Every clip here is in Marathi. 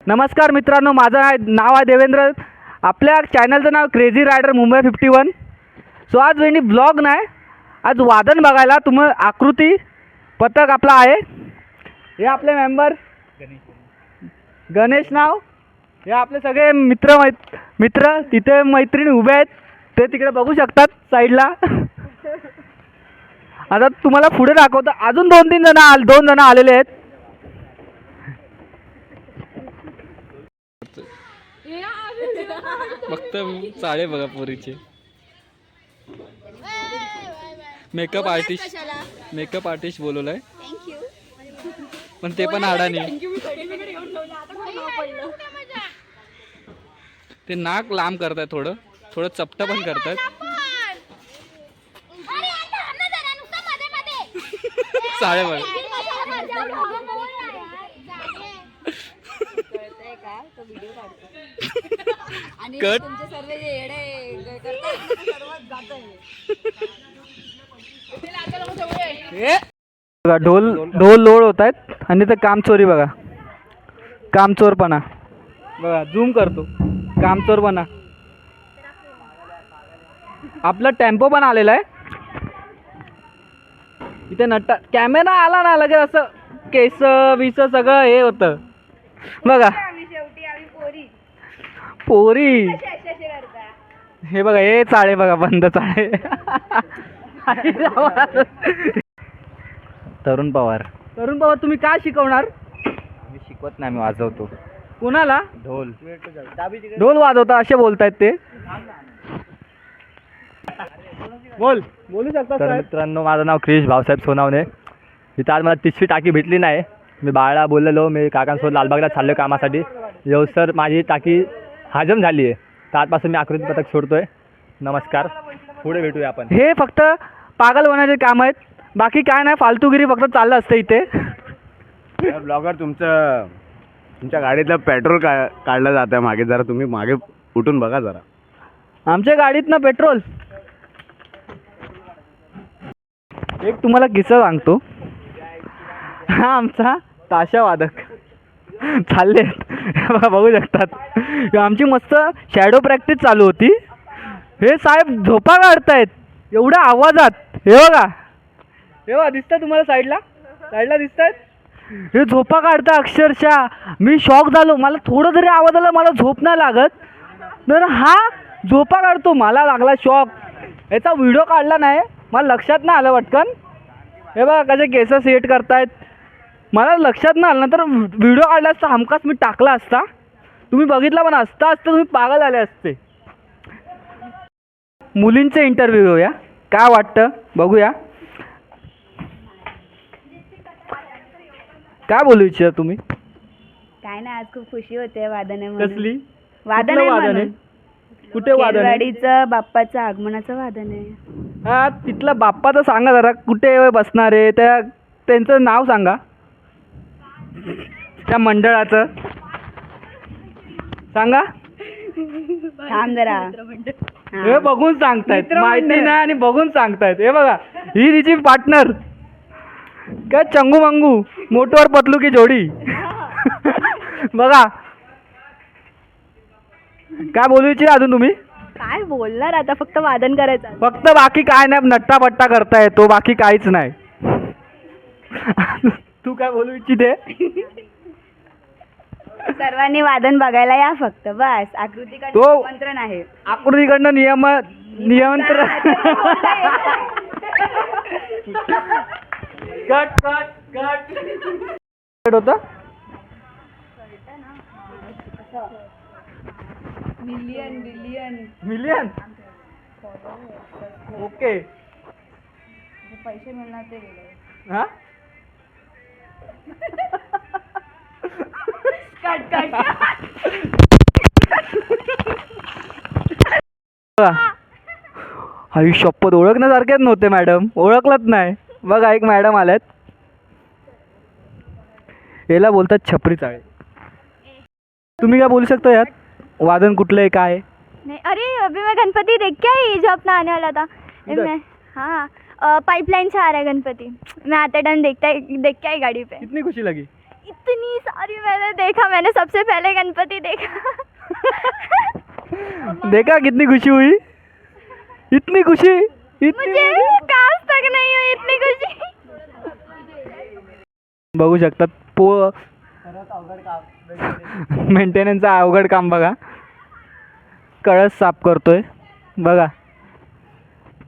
नमस्कार मित्रांनो, माझं नाव आहे देवेंद्र. आपल्या चॅनलचं नाव क्रेझी रायडर मुंबई 51. सो आज वेणी ब्लॉग नाही, आज वादन बघायला तुम्ही आकृती पथक आपला आहे. हे आपले मेंबर गणेश नाव, हे आपले सगळे मित्र तिथे मैत्रिणी उभे आहेत, ते तिकडे बघू शकतात साईडला. आता तुम्हाला पुढे दाखवतो. अजून दोन जण आलेले आहेत. फक्त चाळे बघा पोरीचे. मेकअप आर्टिस्ट बोलवलाय, पण ते पण अडाणी. ते नाक लांब करतायत, थोडं चपटा पण करतायत. चाळे बघा. कट बघा, ढोल लोड होत आहेत आणि ते कामचोरी बघा, कामचोरपणा बघा. झूम करतो, कामचोरपणा. आपला टेम्पो पण आलेला आहे इथे. नट्टा कॅमेरा आला ना, लगेच असं केस विस सगळं हे होतं बघा. पोरी हे बघा, हे चाळे बघा, बंद चाळे. तरुण पवार तुम्ही काय शिकवणार? मी शिकवत नाही, मी वाजवतो. कोणाला? ढोल वाजवता असे बोलतायत ते. बोलू शकता तर मित्रांनो, माझं नाव क्रिश भाऊसाहेब सोनावणे. इथं आज मला 30वी टाकी भेटली नाही. मी बाळाला बोललेलो, मी काकांसोबत लालबागला चाललो कामासाठी. सर माझी टाकी हजम झाली आहे, तर आजपासून मी आकृती पथक सोडतोय. नमस्कार, पुढे भेटूया आपण. हे फक्त पागल होण्याचे काम आहेत, बाकी काय नाही. फालतूगिरी फक्त चाललं असतं इथे. ब्लॉगर, तुमच्या गाडीतलं पेट्रोल काढलं जातं मागे. जरा तुम्ही मागे उठून बघा जरा. आमच्या गाडीतनं पेट्रोल. एक तुम्हाला किस्सा सांगतो. हा आमचा ताशा वादक चालले बघू शकतात. आमची मस्त शॅडो प्रॅक्टिस चालू होती. हे साहेब झोपा काढतायत एवढ्या आवाजात. हे बघा दिसतं तुम्हाला, साईडला दिसत आहेत. हे झोपा काढता अक्षरशः. मी शॉक झालो. मला थोडं जरी आवाज आला, मला झोप नाही लागत, तर हा झोपा काढतो. मला लागला शॉक. याचा व्हिडिओ काढला नाही, मला लक्षात नाही आलं पटकन. हे बघा कसे केस सेट करतायत, मला लक्षात नाही आलं. नंतर व्हिडिओ काढला असता, हमखास मी टाकला असता. तुम्ही बघितला पण असता तुम्ही पागल आले असते. मुलींचे इंटरव्ह्यू घेऊया, काय वाटतं बघूया. काय बोलू इच्छिता तुम्ही? काय नाही, आज खूप खुशी होते. वादन आहे कसली? वादन आहे. कुठे वादन आहे? गाडीचं बाप्पाचं आगमनाचं वादन आहे. हा, तिथलं बाप्पाचं सांगा जरा, कुठे बसणार आहे, त्यांचं नाव सांगा, त्या मंडळाचं सांगा. थांब जरा. हे बघून सांगतायत, माहिती नाही आणि बघून सांगतायत. हे बघा, ही तिची पार्टनर. काय चंगू मंगू, मोठवर पतलू की जोडी. बघा, काय बोलू इच्छिता अजून तुम्ही? काय बोलणार आता, फक्त वादन करायचं. फक्त, बाकी काय नाही. नट्टा पट्टा करता येतो, बाकी काहीच नाही. तू काय बोलू इच्छिते? सर्वांनी वादन बघायला या फक्त, बस. आकृतीकडे निमंत्रण आहे. आकृतीकडनं नियंत्रण. कट होतं. Million okay. पैसे मिळणार ते वेगळे. हा, शपथ ओळखण्यासारखेच नव्हते मॅडम, ओळखलंच नाही. बघा, एक मॅडम आल्यात, याला बोलतात छपरी चाळे. तुम्ही काय बोलू शकता यात? वादन कुठलं आहे, काय? नहीं, अरे अभी मैं गणपति देख के आई जो अपना आने वाला था. मैं हाँ पाइपलाइन से आ रहा है गणपति. मैं आते टाइम देख के आई गाड़ी पे. कितनी खुशी लगी? इतनी सारी मैंने देखा, मैंने सबसे पहले गणपति देखा। देखा कितनी खुशी हुई, इतनी खुशी, इतनी मुझे काश तक नहीं हुई इतनी खुशी। बघू शकतात मेंटेनन्सचं अवघड काम बघा. कळस साफ करतोय बघा,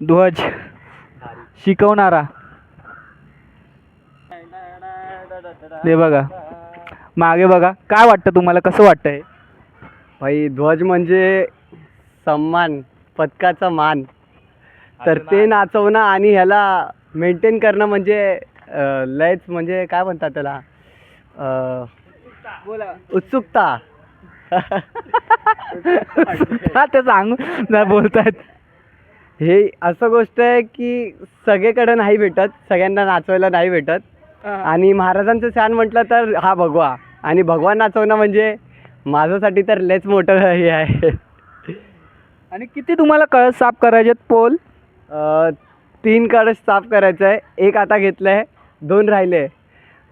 ध्वज शिकवणारा हे बघा, मागे बघा. काय वाटतं तुम्हाला, कसं वाटतंय? भाई ध्वज म्हणजे सन्मान, पदकाचा मान. तर ते नाचवणं आणि ह्याला मेंटेन करणं म्हणजे लयच म्हणजे काय म्हणतात त्याला, उत्सुकता. हा ते सांगू नाही बोलतायत. हे असं गोष्ट आहे की सगळीकडे नाही भेटत, सगळ्यांना नाचवायला नाही भेटत. आणि महाराजांचं सण म्हटलं तर हा भगवा, आणि भगवा नाचवणं म्हणजे माझ्यासाठी तर लयच मोठं हे आहे. आणि किती तुम्हाला कळस साफ करायचे पोल? 3 कळस साफ करायचं आहे. 1 आता घेतलं आहे, 2 राहिले.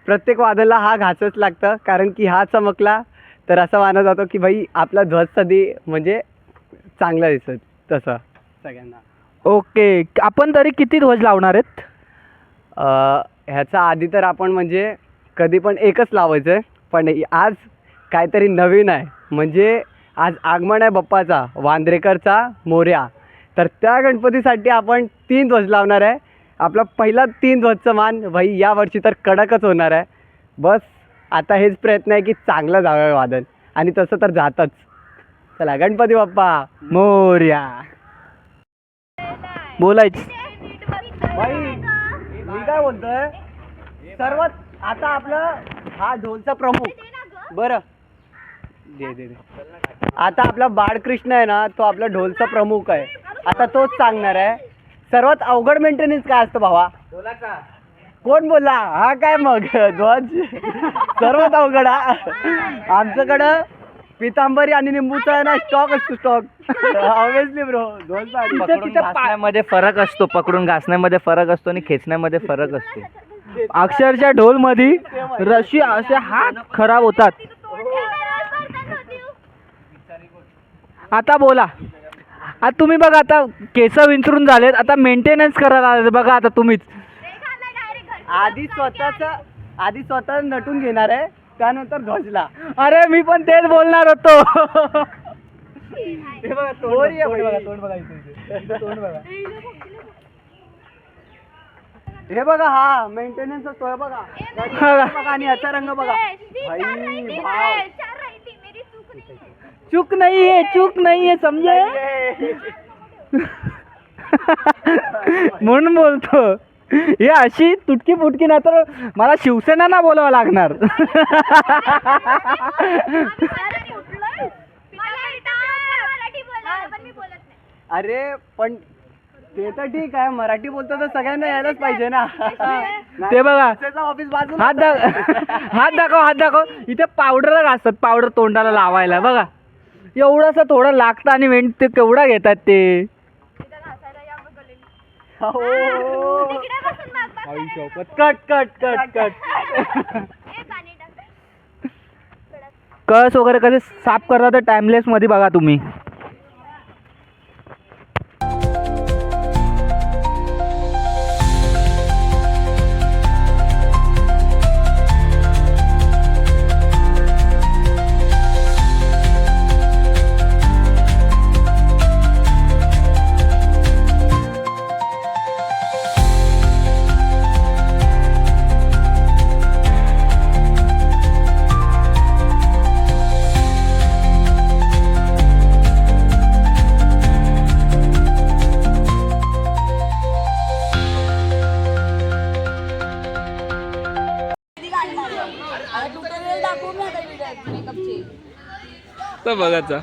प्रत्येक वादळला हा घासच लागतं, कारण की हा चमकला तर असं मानलं जातं की भाई आपला ध्वज कधी म्हणजे चांगला दिसत तसं सगळ्यांना. ओके, आपण तरी किती ध्वज लावणार आहेत? ह्याचा आधी तर आपण म्हणजे कधी पण एकच लावायचं आहे, पण आज काहीतरी नवीन आहे. म्हणजे आज आगमन आहे बाप्पाचा, वांद्रेकरचा मोरया. तर त्या गणपतीसाठी आपण 3 ध्वज लावणार आहे. आपला पहिला 3 ध्वजचं मान भाई यावर्षी तर कडकच होणार आहे. बस आता हेच प्रयत्न आहे की चांगलं जावं वादन, आणि तसं तर जातच. चला गणपती बाप्पा मोरया. बोलायच भाई मी काय बोलतोय, सर्वात आता आपलं हा ढोलचा प्रमुख. बरं दे दे दे. आता आपला बाळकृष्ण आहे ना, तो आपला ढोलचा प्रमुख आहे. आता तोच सांगणार आहे सर्वात अवघड मेंटेनन्स काय असतं भावा. कोण बोलला हा काय मग ध्वज सर्वात अवघड. आमच्याकडं पितांबरी आणि निंबूचा आहे ना स्टॉक असतो, स्टॉक. ऑब्विसली ब्रो, ध्वज घासण्यामध्ये फरक असतो, पकडून घासण्यामध्ये फरक असतो आणि खेचण्यामध्ये फरक असतो. अक्षरशः ढोल मध्ये रशी असे हात खराब होतात. आता बोला, आता तुम्ही बघा, आता केस विंचरून झालेत, आता मेंटेनन्स करायला आले बघा. आता तुम्हीच आधी स्वतः नटून घेणार आहे, त्यानंतर ध्वजला. अरे मी पण तेच बोलणार होतो. हे बघा हा मेंटेनन्स असतो. हे बघा बघा, आणि याचा रंग बघा भाई, भाव. चूक नाही आहे, चूक नाही आहे, समजे. म्हणून बोलतो, हे अशी तुटकी फुटकी नाही तर मला शिवसेना ना बोलावं लागणार. अरे पण ते तर ठीक आहे, मराठी बोलतो तर सगळ्यांना यायलाच पाहिजे ना. ते बघा, ऑफिस बाजूला. हात दाखव, हात दाखव. इथे पावडरला घासतात, पावडर तोंडाला लावायला बघा. एवढंसं थोडं लागतं आणि वेंट ते केवढा घेतात ते. Cut cut cut cut. कळस वगैरे कधी साफ करता तर टाइमलेस मध्ये बघा तुम्ही. तर बघायचा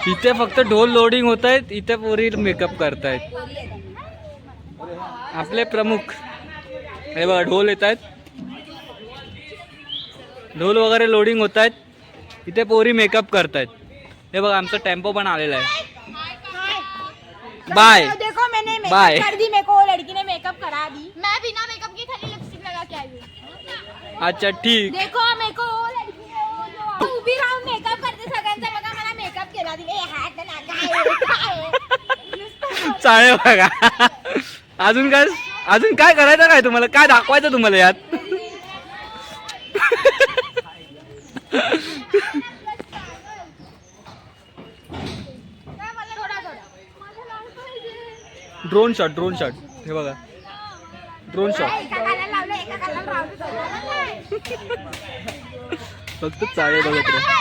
इथे फक्त ढोल लोडिंग होत आहेत, इथे पोरी मेकअप करतायत. आपले प्रमुख हे बघा, ढोल येत आहेत, ढोल वगैरे लोडिंग होत आहेत, इथे पोरी मेकअप करतायत. हे बघा आमचा टेम्पो पण आलेला आहे. बाय देखो मैंने बाय. कर दी, मेरे को लड़की ने मेकअप करा दी. मैं बिना मेकअप के खाली लिपस्टिक लगा के आई हूँ. अच्छा ठीक. देखो मेको उभी राहून मेकअप करते सगळ्यांचा बघा मला मेकअप केला दिले हात चाळे बघा. अजून काय करायचं काय तुम्हाला, काय दाखवायचं तुम्हाला यात? ड्रोन शॉट हे बघा, ड्रोन शॉट. फक्त चाळे बघत राहा.